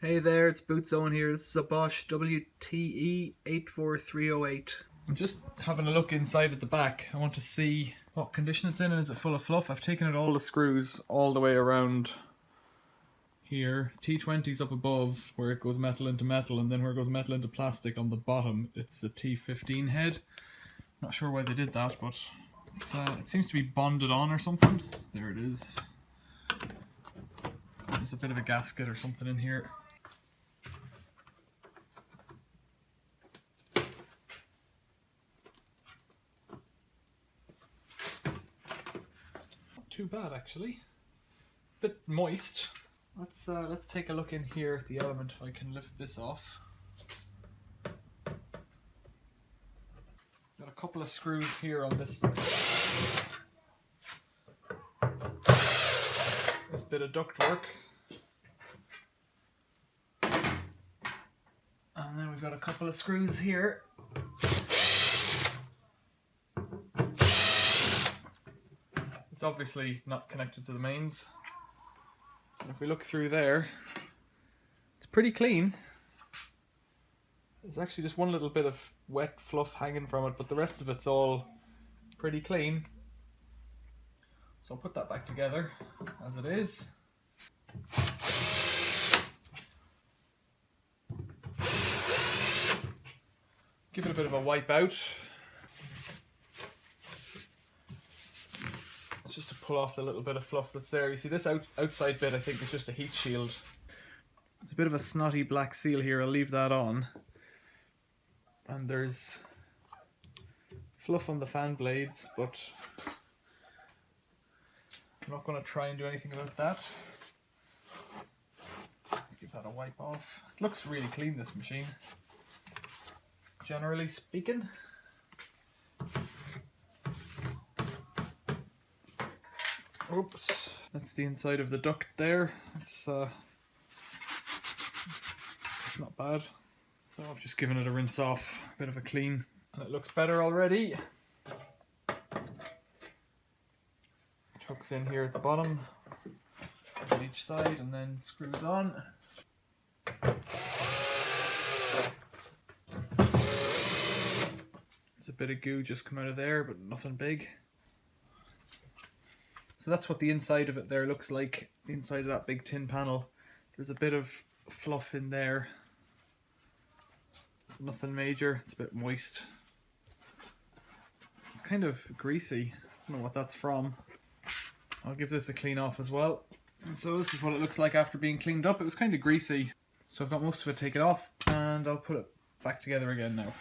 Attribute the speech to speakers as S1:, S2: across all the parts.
S1: Hey there, it's Bootzone here. This is a Bosch WTE84308. I'm just having a look inside at the back. I want to see what condition it's in and is it full of fluff. I've taken out all the screws all the way around here. T20's up above where it goes metal into metal, and then where it goes metal into plastic on the bottom it's a T15 head. Not sure why they did that, but it seems to be bonded on or something. There it is. There's a bit of a gasket or something in here. Too bad actually. Bit moist. Let's take a look in here at the element if I can lift this off. Got a couple of screws here on this bit of ductwork. And then we've got a couple of screws here. It's obviously not connected to the mains. And if we look through there, it's pretty clean. There's actually just one little bit of wet fluff hanging from it, but the rest of it's all pretty clean. So I'll put that back together as it is. Give it a bit of a wipe out. Just to pull off the little bit of fluff that's there. You see this outside bit I think is just a heat shield. It's a bit of a snotty black seal here, I'll leave that on. And there's fluff on the fan blades, but I'm not going to try and do anything about that. Let's give that a wipe off. It looks really clean, this machine, generally speaking. Oops, that's the inside of the duct there. It's not bad. So I've just given it a rinse off, a bit of a clean, and it looks better already. It hooks in here at the bottom on each side and then screws on. There's a bit of goo just come out of there, but nothing big. So that's what the inside of it there looks like, the inside of that big tin panel. There's a bit of fluff in there. Nothing major, it's a bit moist. It's kind of greasy, I don't know what that's from. I'll give this a clean off as well. And so this is what it looks like after being cleaned up. It was kind of greasy. So I've got most of it taken off and I'll put it back together again now.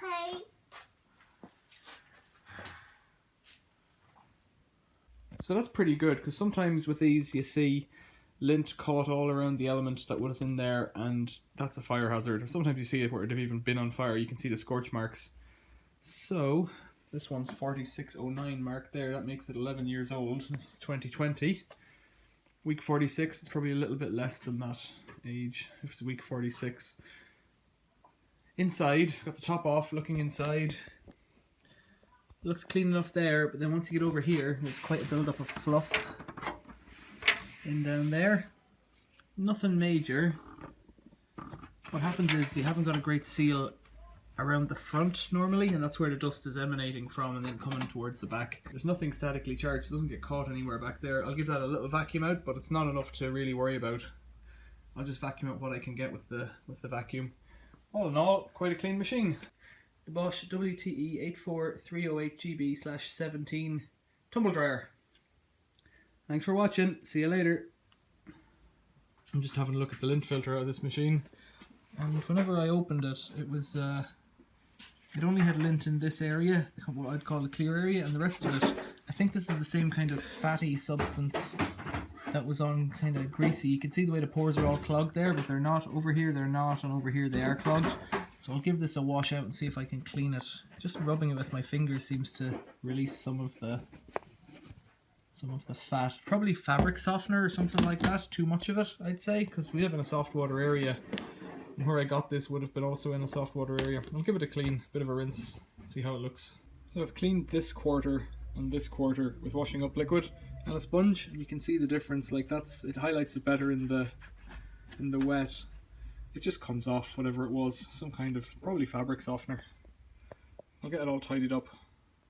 S2: Okay.
S1: So that's pretty good, because sometimes with these you see lint caught all around the element that was in there, and that's a fire hazard. Or sometimes you see it where they've even been on fire, you can see the scorch marks. So this one's 4609 mark there, that makes it 11 years old. This is 2020. Week 46, it's probably a little bit less than that age, if it's week 46. Inside, got the top off, looking inside. Looks clean enough there, but then once you get over here, there's quite a build-up of fluff in down there. Nothing major. What happens is you haven't got a great seal around the front normally, and that's where the dust is emanating from and then coming towards the back. There's nothing statically charged, it doesn't get caught anywhere back there. I'll give that a little vacuum out, but it's not enough to really worry about. I'll just vacuum out what I can get with the vacuum. All in all, quite a clean machine. The Bosch WTE84308GB/17 tumble dryer. Thanks for watching. See you later. I'm just having a look at the lint filter out of this machine, and whenever I opened it, it was it only had lint in this area, what I'd call the clear area, and the rest of it, I think this is the same kind of fatty substance that was on kind of greasy. You can see the way the pores are all clogged there, but they're not. Over here they're not, and over here they are clogged. So I'll give this a wash out and see if I can clean it. Just rubbing it with my fingers seems to release some of the some of the fat. Probably fabric softener or something like that. Too much of it, I'd say, because we live in a soft water area. And where I got this would have been also in a soft water area. I'll give it a clean, bit of a rinse, see how it looks. So I've cleaned this quarter and this quarter with washing up liquid and a sponge, and you can see the difference. Like it highlights it better in the wet. It just comes off whatever it was, some kind of probably fabric softener. I'll get it all tidied up